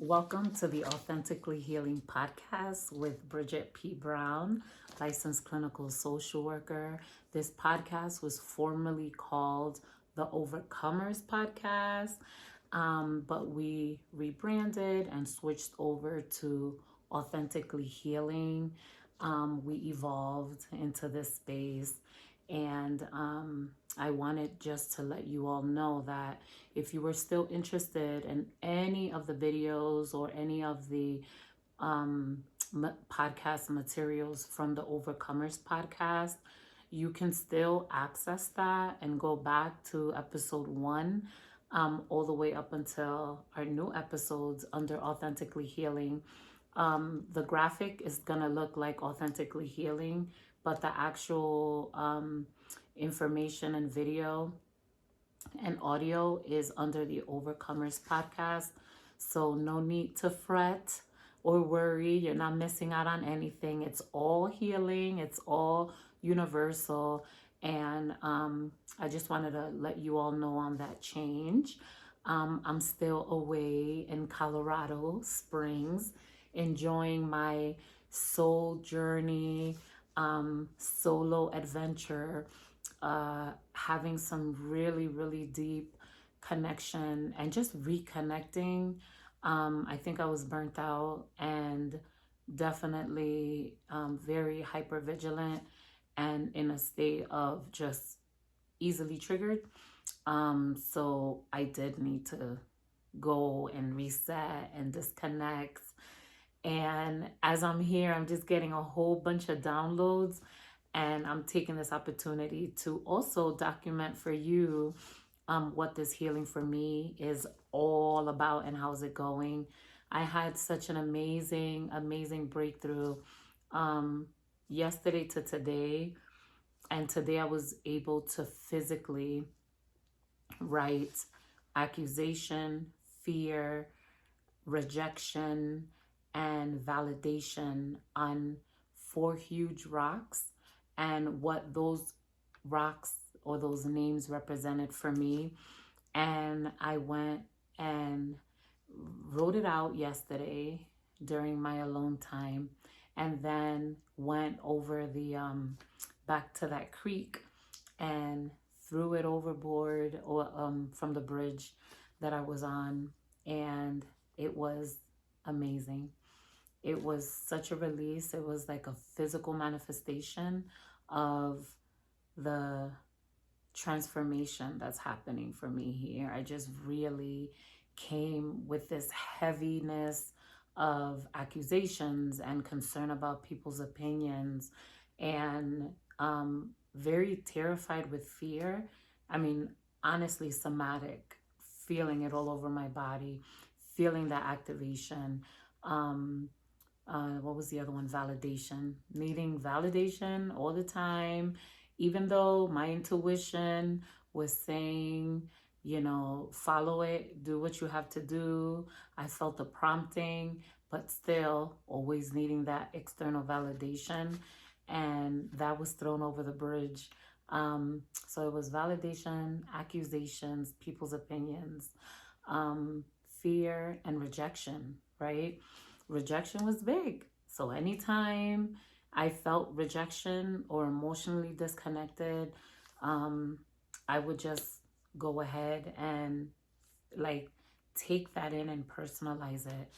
Welcome to the Authentically Healing podcast with Bridget P. Brown, licensed clinical social worker. This podcast was formerly called the Overcomers Podcast, but we rebranded and switched over to Authentically Healing. We evolved into this space, and I wanted just to let you all know that if you were still interested in any of the videos or any of the podcast materials from the Overcomers podcast, you can still access that and go back to episode 1 all the way up until our new episodes under Authentically Healing. The graphic is going to look like Authentically Healing, but the actual information and video and audio is under the Overcomers podcast. So no need to fret or worry. You're not missing out on anything. It's all healing. It's all universal. And I just wanted to let you all know on that change. I'm still away in Colorado Springs, enjoying my soul journey, solo adventure, having some really, really deep connection and just reconnecting. I think I was burnt out and definitely very hyper vigilant and in a state of just easily triggered. So I did need to go and reset and disconnect. And as I'm here, I'm just getting a whole bunch of downloads, and I'm taking this opportunity to also document for you what this healing for me is all about and how's it going. I had such an amazing, amazing breakthrough yesterday to today. And today I was able to physically write accusation, fear, rejection, and validation on 4 huge rocks, and what those rocks or those names represented for me. And I went and wrote it out yesterday during my alone time, and then went over the back to that creek and threw it overboard or from the bridge that I was on, and it was amazing. It was such a release. It was like a physical manifestation of the transformation that's happening for me here. I just really came with this heaviness of accusations and concern about people's opinions, and very terrified with fear. I mean, honestly, somatic, feeling it all over my body, feeling that activation. What was the other one? Validation. Needing validation all the time, even though my intuition was saying, follow it, do what you have to do. I felt the prompting, but still always needing that external validation. And that was thrown over the bridge. So it was validation, accusations, people's opinions, fear, and rejection, right? Rejection was big. So anytime I felt rejection or emotionally disconnected, I would just go ahead and like take that in and personalize it.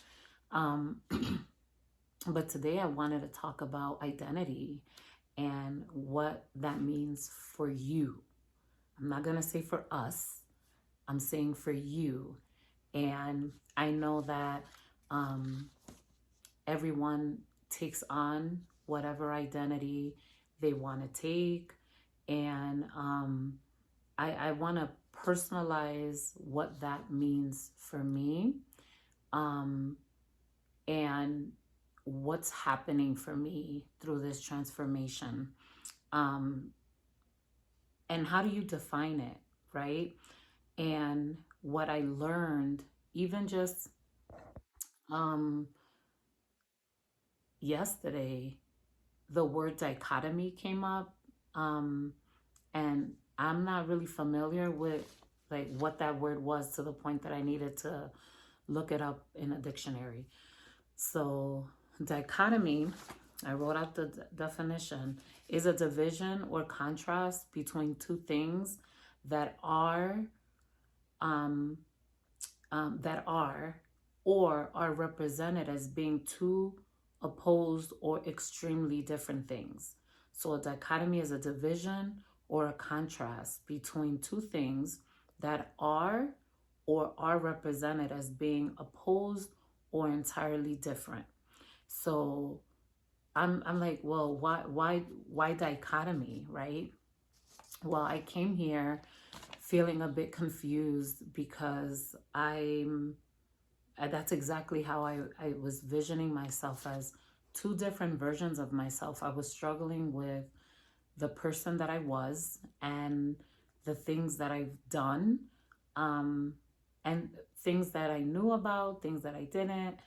But today I wanted to talk about identity and what that means for you. I'm not going to say for us, I'm saying for you. And I know that everyone takes on whatever identity they want to take. And I want to personalize what that means for me, and what's happening for me through this transformation. And how do you define it, right? And what I learned, even just yesterday, the word dichotomy came up, and I'm not really familiar with like what that word was, to the point that I needed to look it up in a dictionary. So, dichotomy, I wrote out the definition, is a division or contrast between two things that are um, that are or are represented as being two opposed or extremely different things. So a dichotomy is a division or a contrast between two things that are or are represented as being opposed or entirely different. So I'm like, well, why dichotomy, right? Well, I came here feeling a bit confused because that's exactly how I was visioning myself, as two different versions of myself. I was struggling with the person that I was and the things that I've done, um, and things that I knew about, things that I didn't,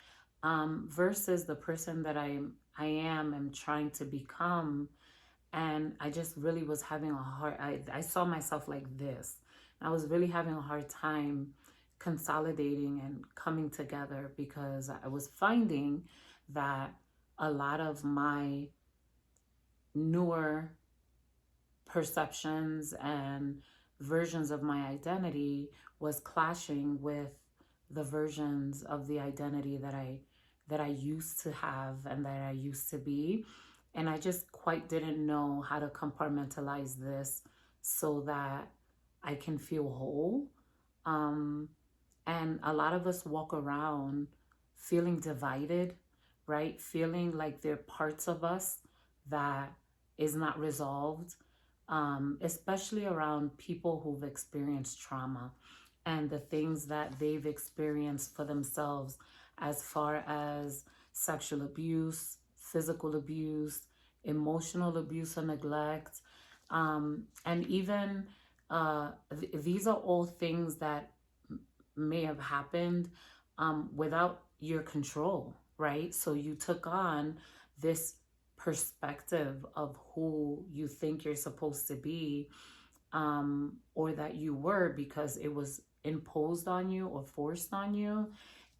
versus the person that I am and trying to become. And I just really was having a hard, I saw myself like this. I was really having a hard time consolidating and coming together, because I was finding that a lot of my newer perceptions and versions of my identity was clashing with the versions of the identity that I used to have and that I used to be. And I just quite didn't know how to compartmentalize this so that I can feel whole. Um, and a lot of us walk around feeling divided, right? Feeling like there are parts of us that is not resolved, especially around people who've experienced trauma and the things that they've experienced for themselves, as far as sexual abuse, physical abuse, emotional abuse or neglect. And even these are all things that may have happened without your control, right? So you took on this perspective of who you think you're supposed to be, or that you were, because it was imposed on you or forced on you.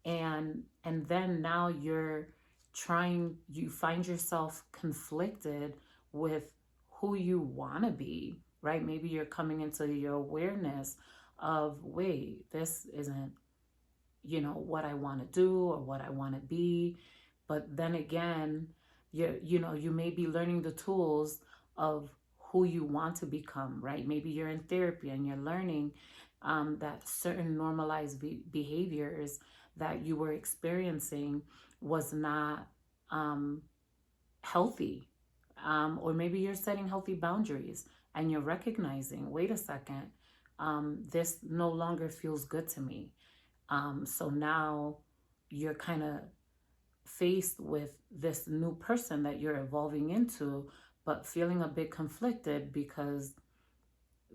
And then now you find yourself conflicted with who you want to be, right? Maybe you're coming into your awareness of, wait, this isn't, what I want to do or what I want to be. But then again, you may be learning the tools of who you want to become, right? Maybe you're in therapy and you're learning that certain normalized behaviors that you were experiencing was not healthy. Or maybe you're setting healthy boundaries and you're recognizing, wait a second, this no longer feels good to me. So now you're kind of faced with this new person that you're evolving into, but feeling a bit conflicted because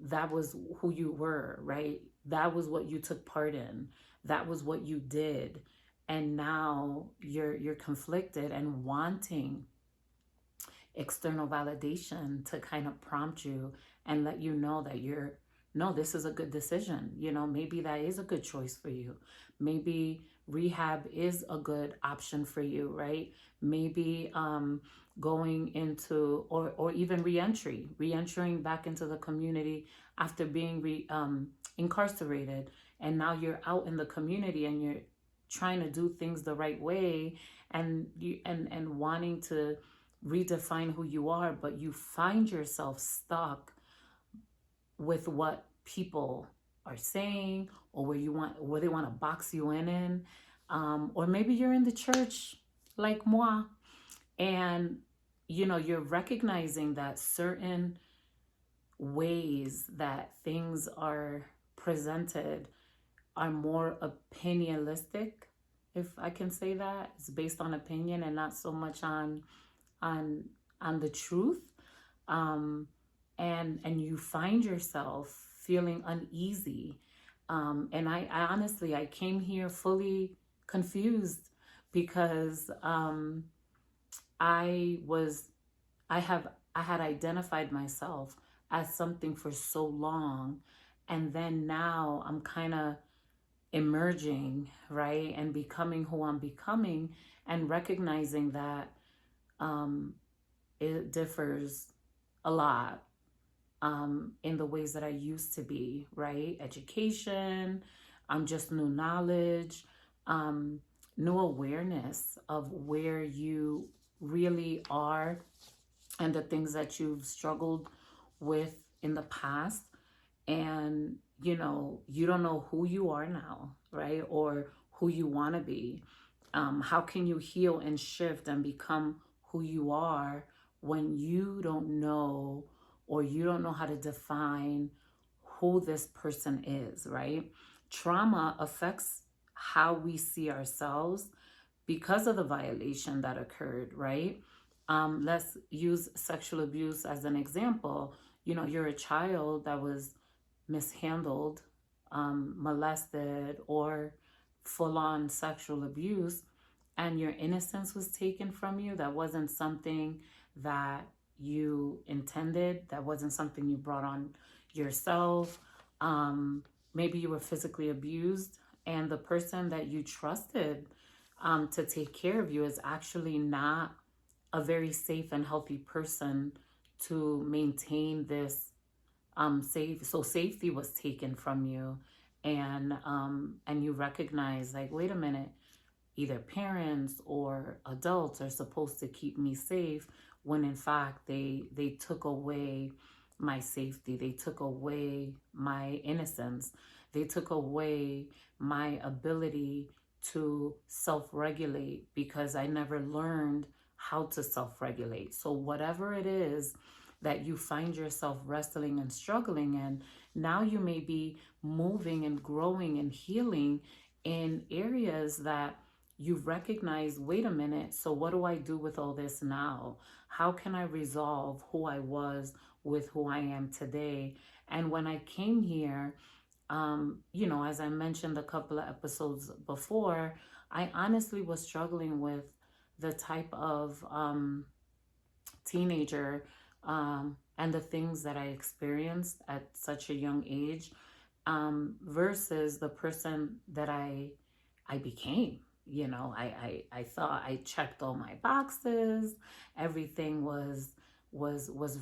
that was who you were, right? That was what you took part in. That was what you did. And now you're conflicted and wanting external validation to kind of prompt you and let you know that no, this is a good decision. Maybe that is a good choice for you. Maybe rehab is a good option for you, right? Maybe going into, or even re-entering back into the community after being incarcerated, and now you're out in the community and you're trying to do things the right way, and wanting to redefine who you are, but you find yourself stuck with what people are saying, or where they want to box you in. Or maybe you're in the church like moi, and you're recognizing that certain ways that things are presented are more opinionistic, if I can say that. It's based on opinion and not so much on on the truth. And you find yourself feeling uneasy. And I honestly, I came here fully confused, because I was I had identified myself as something for so long, and then now I'm kind of emerging, right? And becoming who I'm becoming, and recognizing that it differs a lot in the ways that I used to be, right? Education, just new knowledge, um, new awareness of where you really are and the things that you've struggled with in the past. And, you don't know who you are now, right? Or who you want to be. How can you heal and shift and become who you are when you don't know, or you don't know how to define who this person is, right? Trauma affects how we see ourselves because of the violation that occurred, right? Let's use sexual abuse as an example. You're a child that was mishandled, molested, or full on sexual abuse, and your innocence was taken from you. That wasn't something that you intended, that wasn't something you brought on yourself. Maybe you were physically abused, and the person that you trusted to take care of you is actually not a very safe and healthy person to maintain this safe. So safety was taken from you, and you recognize, like, wait a minute, either parents or adults are supposed to keep me safe, when in fact they took away my safety, they took away my innocence, they took away my ability to self-regulate, because I never learned how to self-regulate. So whatever it is that you find yourself wrestling and struggling in, now you may be moving and growing and healing in areas that you've recognized, wait a minute, so what do I do with all this now? How can I resolve who I was with who I am today? And when I came here, as I mentioned a couple of episodes before, I honestly was struggling with the type of teenager, and the things that I experienced at such a young age, versus the person that I became. I thought I checked all my boxes, everything was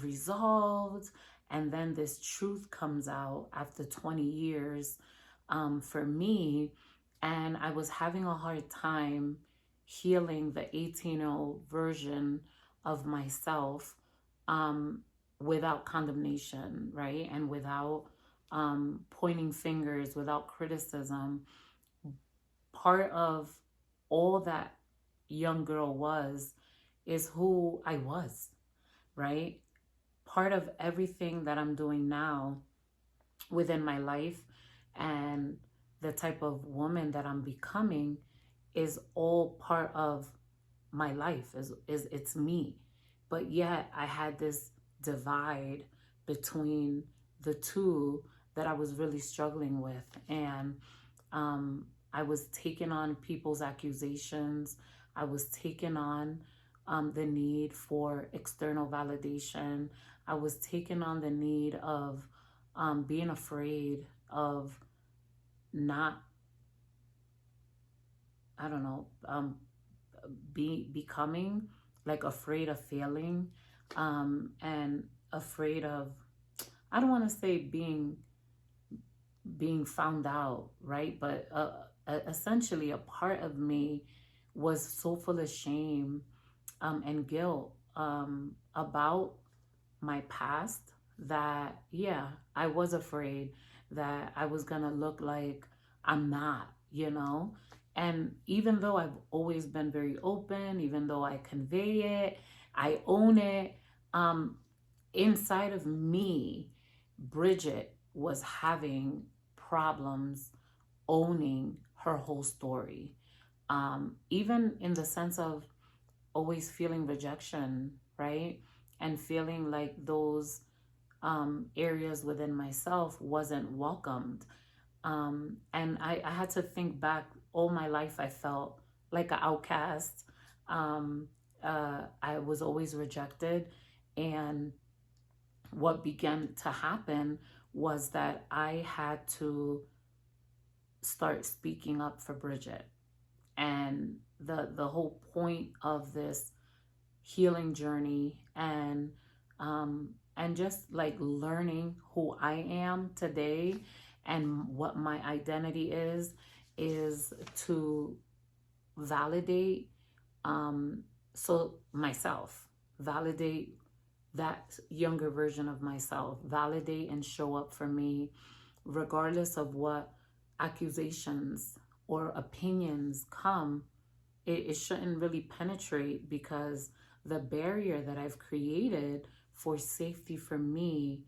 resolved, and then this truth comes out after 20 years, for me, and I was having a hard time healing the 18-year-old version of myself, um, without condemnation, right? And without pointing fingers, without criticism. Part of all that young girl was is who I was, right? Part of everything that I'm doing now within my life, and the type of woman that I'm becoming, is all part of my life, is it's me. But yet I had this divide between the two that I was really struggling with. And I was taking on people's accusations. I was taking on the need for external validation. I was taking on the need of being afraid of not, I don't know, becoming, like, afraid of failing, and afraid of, I don't want to say being found out, right? But essentially, a part of me was so full of shame, and guilt, about my past, that, yeah, I was afraid that I was gonna look like I'm not. And even though I've always been very open, even though I convey it, I own it, um, inside of me, Bridget was having problems owning her whole story. Even in the sense of always feeling rejection, right? And feeling like those areas within myself wasn't welcomed. And I had to think back, all my life I felt like an outcast. I was always rejected. And what began to happen was that I had to start speaking up for Bridget. And the whole point of this healing journey, and just like learning who I am today and what my identity is to validate, um so myself, validate that younger version of myself, validate and show up for me regardless of what accusations or opinions come. It shouldn't really penetrate, because the barrier that I've created for safety for me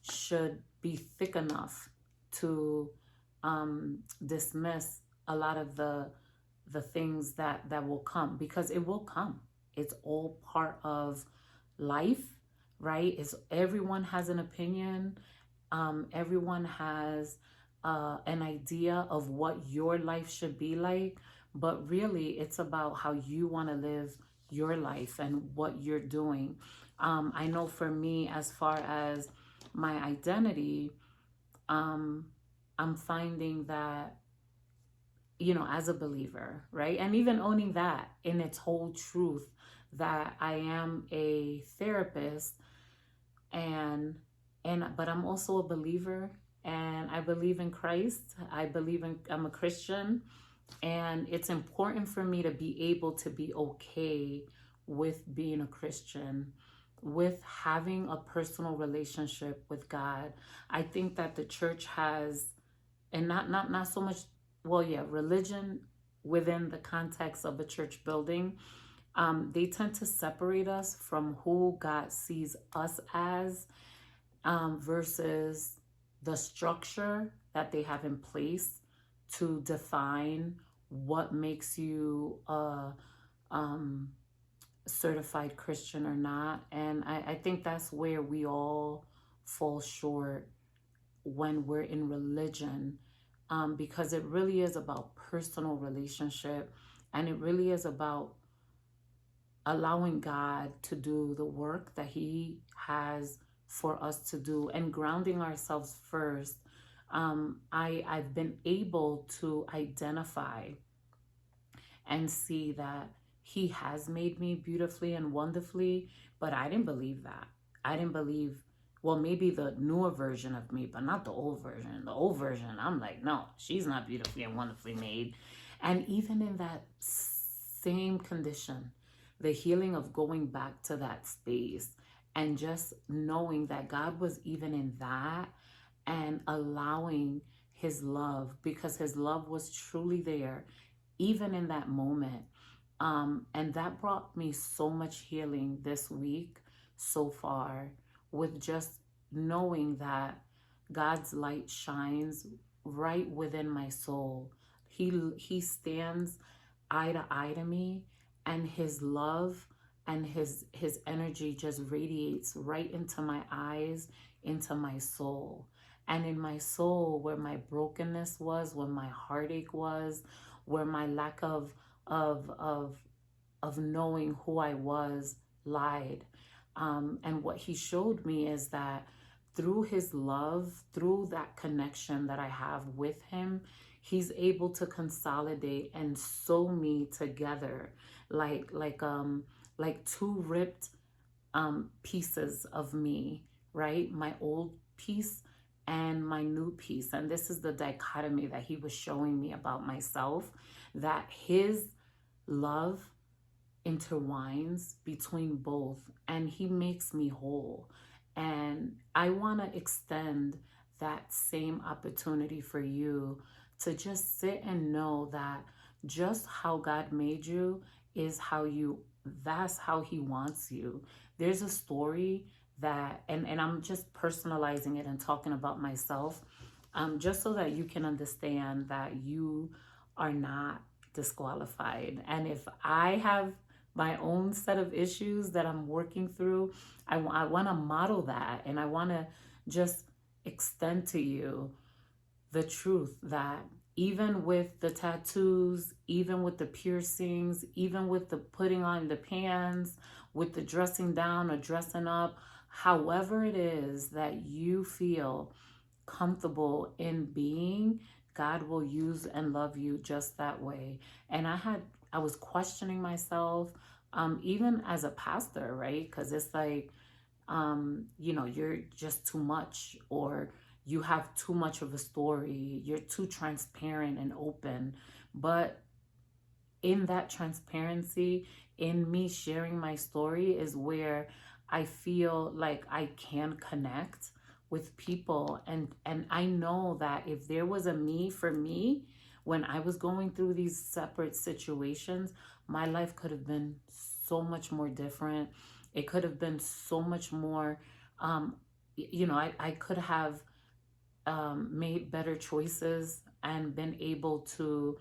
should be thick enough to dismiss a lot of the things that will come, because it will come. It's all part of life, right? It's, everyone has an opinion. Everyone has an idea of what your life should be like, but really it's about how you want to live your life and what you're doing. I know for me, as far as my identity, um, I'm finding that, as a believer, right? And even owning that in its whole truth, that I am a therapist, and but I'm also a believer, and I believe in Christ. I'm a Christian, and it's important for me to be able to be okay with being a Christian, with having a personal relationship with God. I think that the church has, and not so much, well, yeah, religion within the context of a church building, they tend to separate us from who God sees us as, versus the structure that they have in place to define what makes you a certified Christian or not. And I think that's where we all fall short when we're in religion, because it really is about personal relationship, and it really is about allowing God to do the work that He has for us to do, and grounding ourselves first. I've been able to identify and see that He has made me beautifully and wonderfully, but I didn't believe that. I didn't believe, well, maybe the newer version of me, but not the old version. The old version, I'm like, no, she's not beautifully and wonderfully made. And even in that same condition, the healing of going back to that space, and just knowing that God was even in that, and allowing His love, because His love was truly there even in that moment. And that brought me so much healing this week so far, with just knowing that God's light shines right within my soul. He stands eye to eye to me, and His love and his energy just radiates right into my eyes, into my soul. And in my soul, where my brokenness was, where my heartache was, where my lack of of of knowing who I was lied. And what He showed me is that through His love, through that connection that I have with Him, He's able to consolidate and sew me together, like two ripped pieces of me, right? My old piece and my new piece. And this is the dichotomy that He was showing me about myself, that His love intertwines between both, and He makes me whole. And I want to extend that same opportunity for you, to just sit and know that just how God made you is how you, that's how He wants you. There's a story that, and I'm just personalizing it and talking about myself, just so that you can understand that you are not disqualified. And if I have my own set of issues that I'm working through, I want to model that, and I want to just extend to you the truth that even with the tattoos, even with the piercings, even with the putting on the pants, with the dressing down or dressing up, however it is that you feel comfortable in being, God will use and love you just that way. And I was questioning myself, even as a pastor, right? Because it's like, you're just too much, or you have too much of a story, you're too transparent and open. But in that transparency, in me sharing my story, is where I feel like I can connect with people. And I know that if there was a me for me when I was going through these separate situations, my life could have been so much more different. It could have been so much more, I could have made better choices and been able to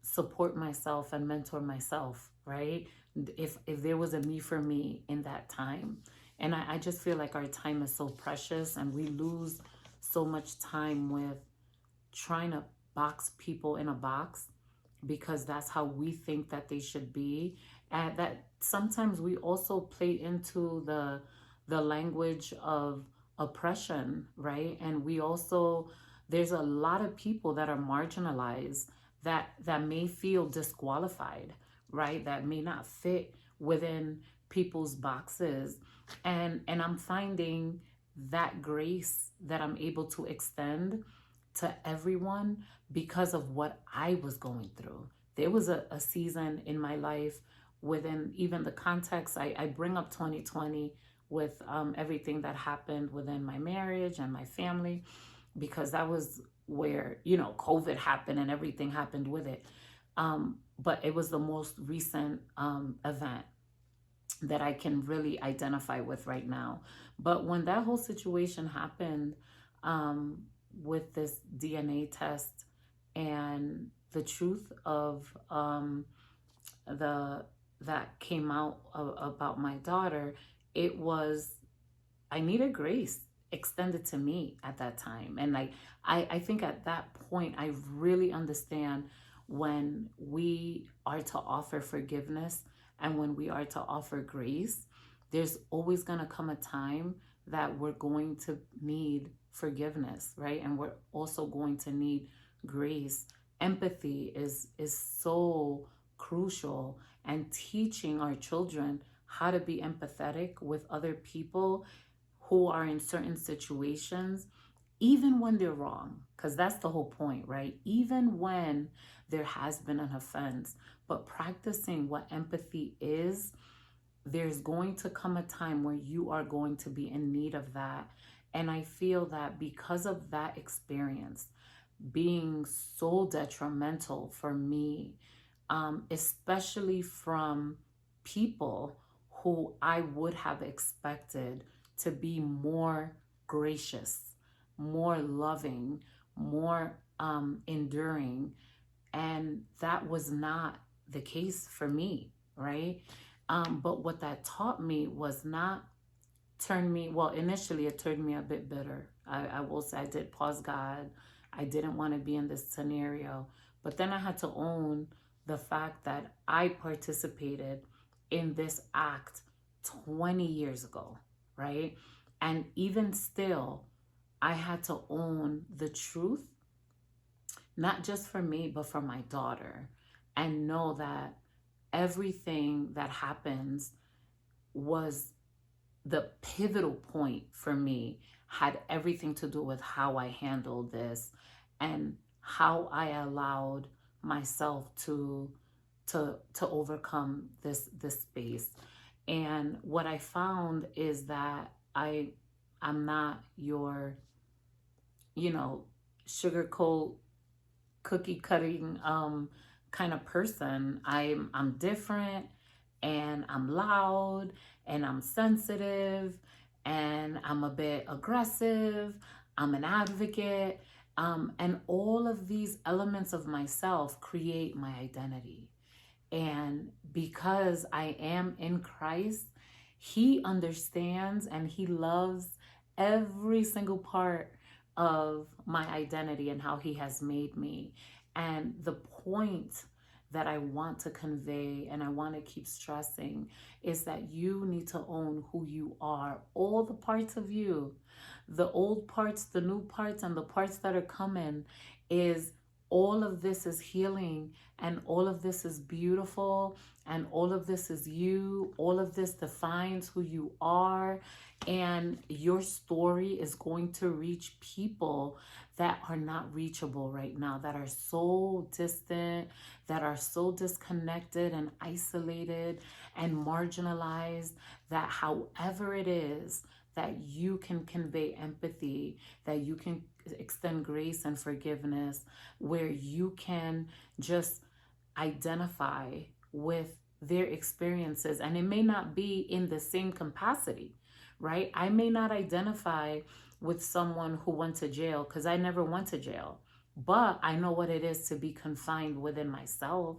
support myself and mentor myself, right? If there was a me for me in that time. And I just feel like our time is so precious, and we lose so much time with trying to box people in a box because that's how we think that they should be. And that sometimes we also play into the language of oppression, right? And we also, there's a lot of people that are marginalized, that may feel disqualified, right? That may not fit within people's boxes. And I'm finding that grace that I'm able to extend to everyone because of what I was going through. There was a season in my life, within even the context, I bring up 2020 with everything that happened within my marriage and my family, because that was where, COVID happened and everything happened with it. But it was the most recent event that I can really identify with right now. But when that whole situation happened, with this DNA test and the truth of the that came out about my daughter, it was, I needed grace extended to me at that time. And like, I think at that point, I really understand when we are to offer forgiveness and when we are to offer grace, there's always going to come a time that we're going to need forgiveness, right? And we're also going to need grace. Empathy is so crucial, and teaching our children how to be empathetic with other people who are in certain situations, even when they're wrong, because that's the whole point, right? Even when there has been an offense, but practicing what empathy is, there's going to come a time where you are going to be in need of that. And I feel that because of that experience being so detrimental for me, especially from people who I would have expected to be more gracious, more loving, more enduring. And that was not the case for me, right? But what that taught me was not turn me, well, initially it turned me a bit bitter. I will say I did pause God. I didn't want to be in this scenario. But then I had to own the fact that I participated in this act 20 years ago, right? And even still, I had to own the truth, not just for me, but for my daughter, and know that everything that happens was the pivotal point for me, had everything to do with how I handled this and how I allowed myself to overcome this space. And what I found is that I'm not your, sugarcoat cookie cutting kind of person. I'm different, and I'm loud, and I'm sensitive, and I'm a bit aggressive. I'm an advocate. And all of these elements of myself create my identity. And because I am in Christ, He understands and He loves every single part of my identity and how He has made me. And the point that I want to convey and I want to keep stressing is that you need to own who you are, all the parts of you, the old parts, the new parts, and the parts that are coming. Is all of this is healing, and all of this is beautiful, and all of this is you. All of this defines who you are, and your story is going to reach people that are not reachable right now, that are so distant, that are so disconnected and isolated and marginalized, that however it is that you can convey empathy, that you can extend grace and forgiveness, where you can just identify with their experiences. And it may not be in the same capacity, right? I may not identify with someone who went to jail because I never went to jail. But I know what it is to be confined within myself.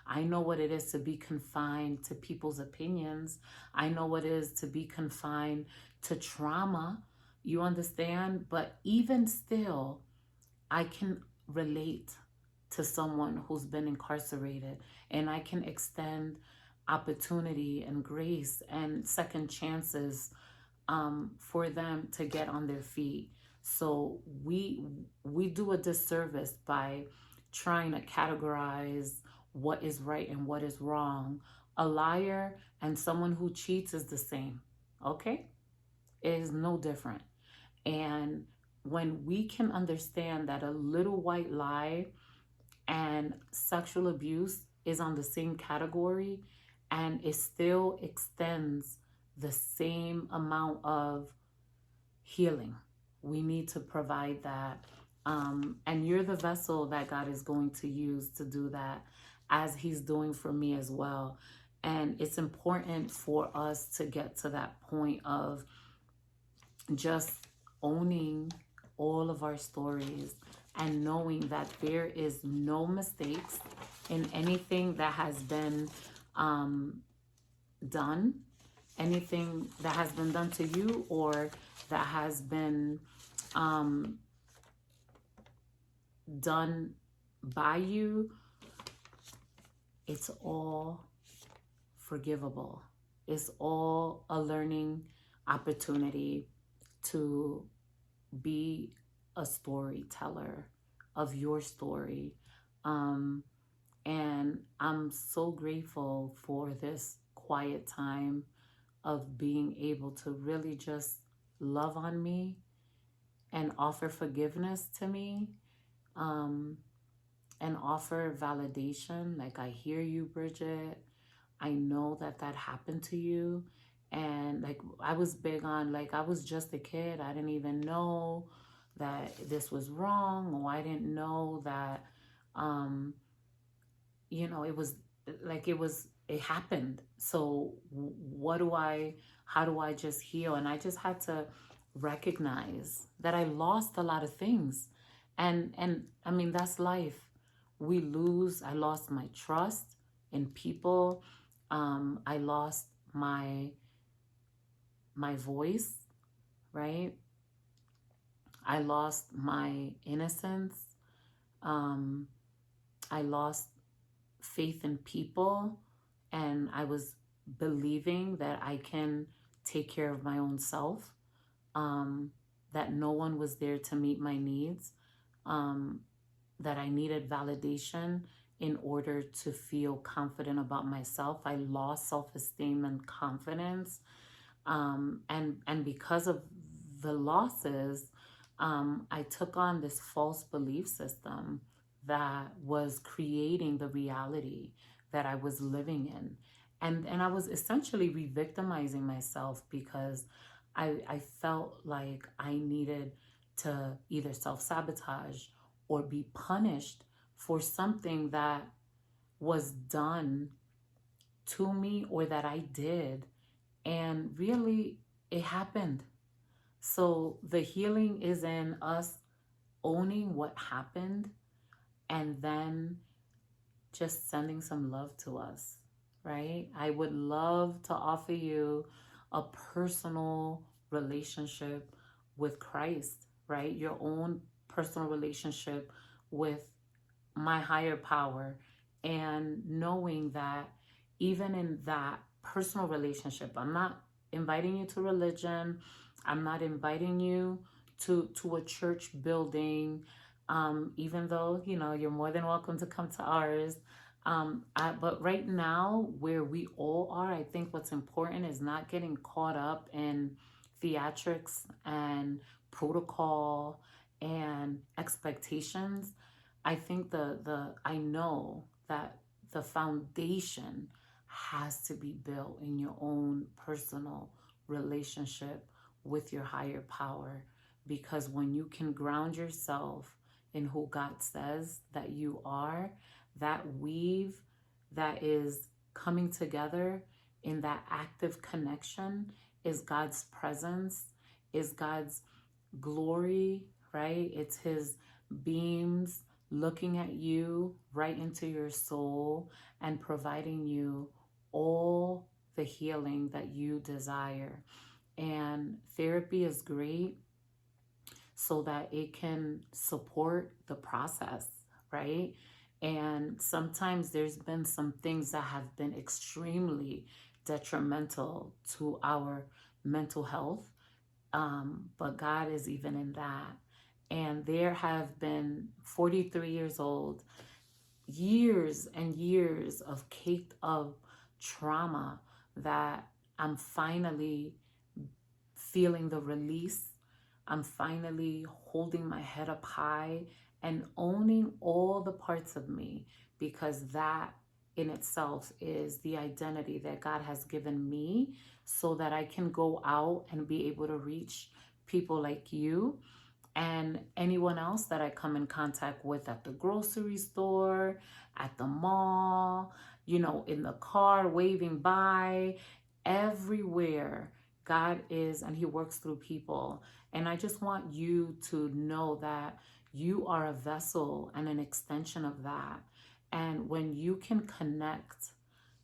I know what it is to be confined to people's opinions. I know what it is to be confined to trauma. You understand? But even still, I can relate to someone who's been incarcerated, and I can extend opportunity and grace and second chances for them to get on their feet. So we do a disservice by trying to categorize what is right and what is wrong. A liar and someone who cheats is the same. Okay? It is no different. And when we can understand that a little white lie and sexual abuse is on the same category, and it still extends the same amount of healing, we need to provide that. And you're the vessel that God is going to use to do that, as He's doing for me as well. And it's important for us to get to that point of just owning all of our stories and knowing that there is no mistakes in anything that has been done, anything that has been done to you, or that has been done by you. It's all forgivable. It's all a learning opportunity to be a storyteller of your story. And I'm so grateful for this quiet time of being able to really just love on me and offer forgiveness to me, and offer validation. Like, I hear you, Bridget. I know that that happened to you. And like, I was big on, like, I was just a kid. I didn't even know that this was wrong, or I didn't know that, it was like, it happened. So how do I just heal? And I just had to recognize that I lost a lot of things. And I mean, that's life. I lost my trust in people. I lost my voice, right? I lost my innocence. I lost faith in people, and I was believing that I can take care of my own self, that no one was there to meet my needs, that I needed validation in order to feel confident about myself. I lost self-esteem and confidence. And because of the losses, I took on this false belief system that was creating the reality that I was living in. And I was essentially re-victimizing myself because I felt like I needed to either self-sabotage or be punished for something that was done to me or that I did. And really, it happened. So the healing is in us owning what happened, and then just sending some love to us, right? I would love to offer you a personal relationship with Christ, right? Your own personal relationship with my higher power, and knowing that even in that personal relationship, I'm not inviting you to religion, I'm not inviting you to a church building, even though, you know, you're more than welcome to come to ours. But right now, where we all are, I think what's important is not getting caught up in theatrics and protocol and expectations. I think I know that the foundation has to be built in your own personal relationship with your higher power, because when you can ground yourself in who God says that you are, that weave that is coming together in that active connection is God's presence, is God's glory, right? It's his beams looking at you right into your soul and providing you all the healing that you desire. And therapy is great so that it can support the process, right? And sometimes there's been some things that have been extremely detrimental to our mental health, but God is even in that. And there have been 43 years old, years and years of caked up trauma that I'm finally feeling the release. I'm finally holding my head up high and owning all the parts of me, because that in itself is the identity that God has given me so that I can go out and be able to reach people like you and anyone else that I come in contact with at the grocery store, at the mall, you know, in the car, waving by, everywhere. God is, and He works through people. And I just want you to know that you are a vessel and an extension of that. And when you can connect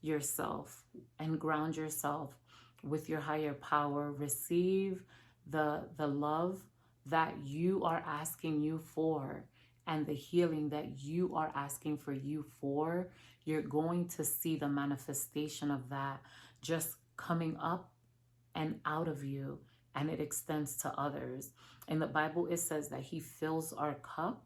yourself and ground yourself with your higher power, receive the love that you are asking you for and the healing that you are asking for you for, you're going to see the manifestation of that just coming up and out of you, and it extends to others. In the Bible, it says that He fills our cup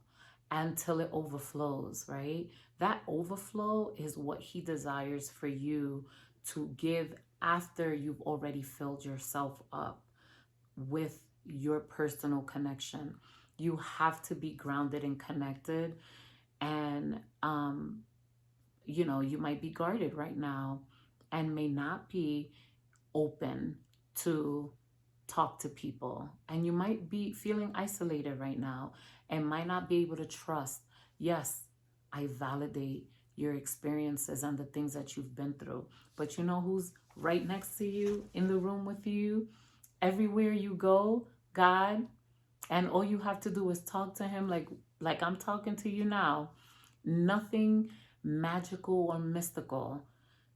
until it overflows, right? That overflow is what He desires for you to give after you've already filled yourself up with your personal connection. You have to be grounded and connected. And, you know, you might be guarded right now and may not be open to talk to people. And you might be feeling isolated right now and might not be able to trust. Yes, I validate your experiences and the things that you've been through. But you know who's right next to you, in the room with you? Everywhere you go, God. And all you have to do is talk to Him like I'm talking to you now. Nothing magical or mystical.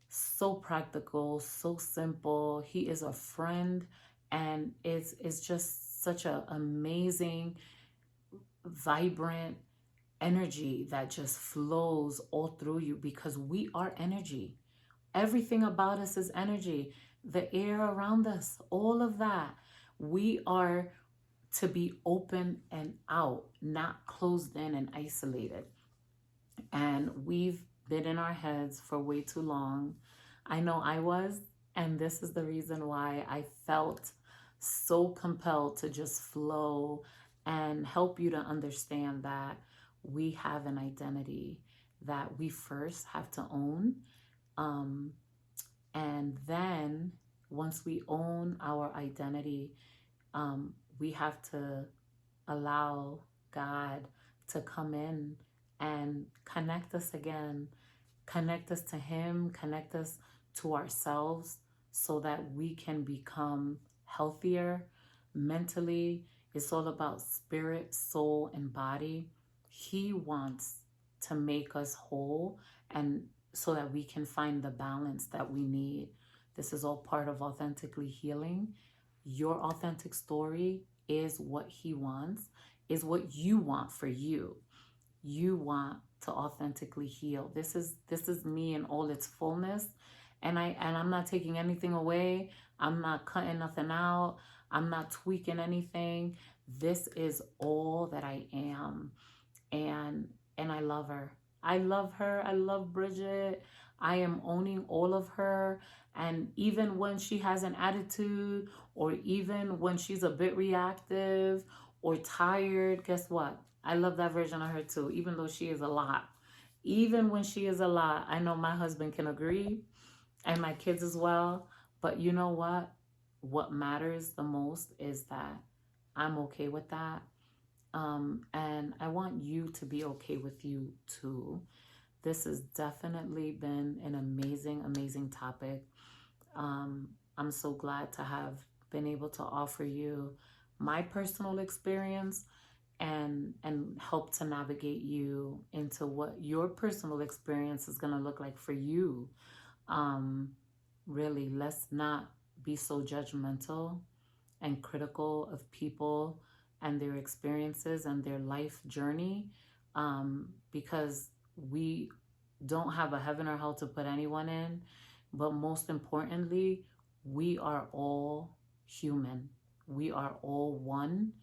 So practical, so simple. He is a friend, and it's just such an amazing, vibrant energy that just flows all through you, because we are energy. Everything about us is energy. The air around us, all of that. We are to be open and out, not closed in and isolated. And we've been in our heads for way too long. I know I was, and this is the reason why I felt so compelled to just flow and help you to understand that we have an identity that we first have to own. Um, and then once we own our identity, we have to allow God to come in and connect us again, connect us to Him, connect us to ourselves so that we can become healthier mentally. It's all about spirit, soul, and body. He wants to make us whole, and so that we can find the balance that we need. This is all part of authentically healing. Your authentic story is what He wants, is what you want for you. you want to authentically heal. This is me in all its fullness. And I'm not taking anything away. I'm not cutting nothing out. I'm not tweaking anything. This is all that I am. And I love her. I love her. I love Bridget. I am owning all of her. And even when she has an attitude, or even when she's a bit reactive or tired, guess what? I love that version of her too, even though she is a lot. Even when she is a lot, I know my husband can agree, and my kids as well. But you know what? What matters the most is that I'm okay with that. And I want you to be okay with you too. This has definitely been an amazing, amazing topic. I'm so glad to have been able to offer you my personal experience and help to navigate you into what your personal experience is going to look like for you. Um, Really, let's not be so judgmental and critical of people and their experiences and their life journey, because we don't have a heaven or hell to put anyone in. But most importantly, we are all human. We are all one.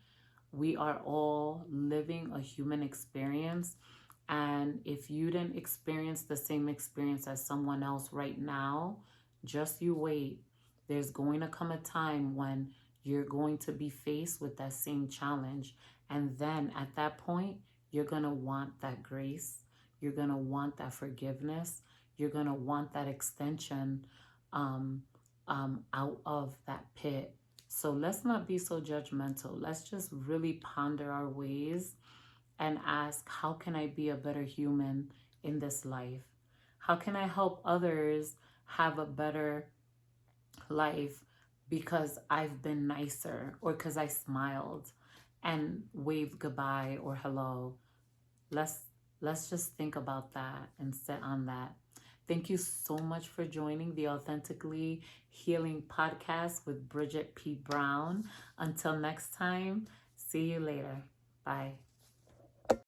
We are all living a human experience. And if you didn't experience the same experience as someone else right now, just you wait. There's going to come a time when you're going to be faced with that same challenge. And then at that point, you're going to want that grace. You're going to want that forgiveness. You're going to want that extension um, out of that pit. So let's not be so judgmental. Let's just really ponder our ways and ask, how can I be a better human in this life? How can I help others have a better life because I've been nicer, or because I smiled and waved goodbye or hello? Let's let's just think about that and sit on that. Thank you so much for joining the Authentically Healing podcast with Bridget P. Brown. Until next time, see you later. Bye.